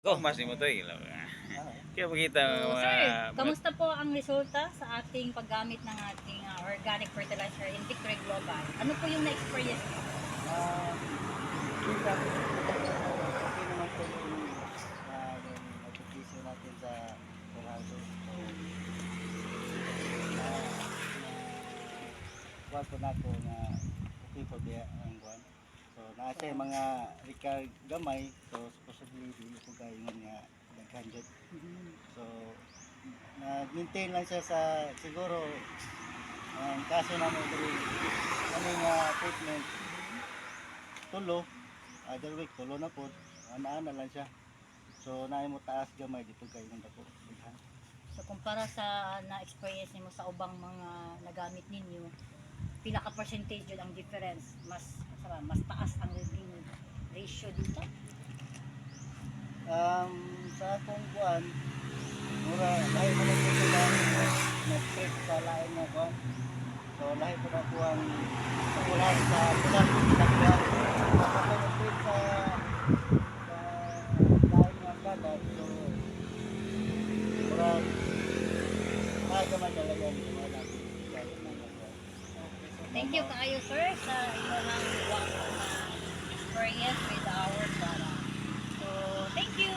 Go, mas mo to ilaw. Kaya makita So, mga sir, kamusta po ang resulta sa ating paggamit ng ating organic fertilizer in Victory Global? Ano po yung na-experience mo? Ah, Minsan, okay naman po yung nagpipiso natin sa Colorado. So, kuwan po na po na okay po diya ang kuwan. So, nasa yung mga recall gamay. So, supposedly, hindi po kayo nga nag-100. So, nag-maintain lang siya sa siguro ang kaso namin dali kaming treatment tulo other week tulo na po ana lang siya so naay mo taas gamay dito kayo nang dako bighan. So, kumpara sa na-experience niyo sa ubang mga nagamit ninyo, pila ka percentage yun ang difference? Mas taas ang revenue ratio dito? Sa akong kuan mura lahi mo na po sila nag-trip sa lain na kuan so lahi po na po ang ulan sa ulan sa kuan kapag nag-trip sa lain nga kada so mura lahi naman talaga wala Thank you kaayo, sir, sa inyong experience with our product. So, thank you!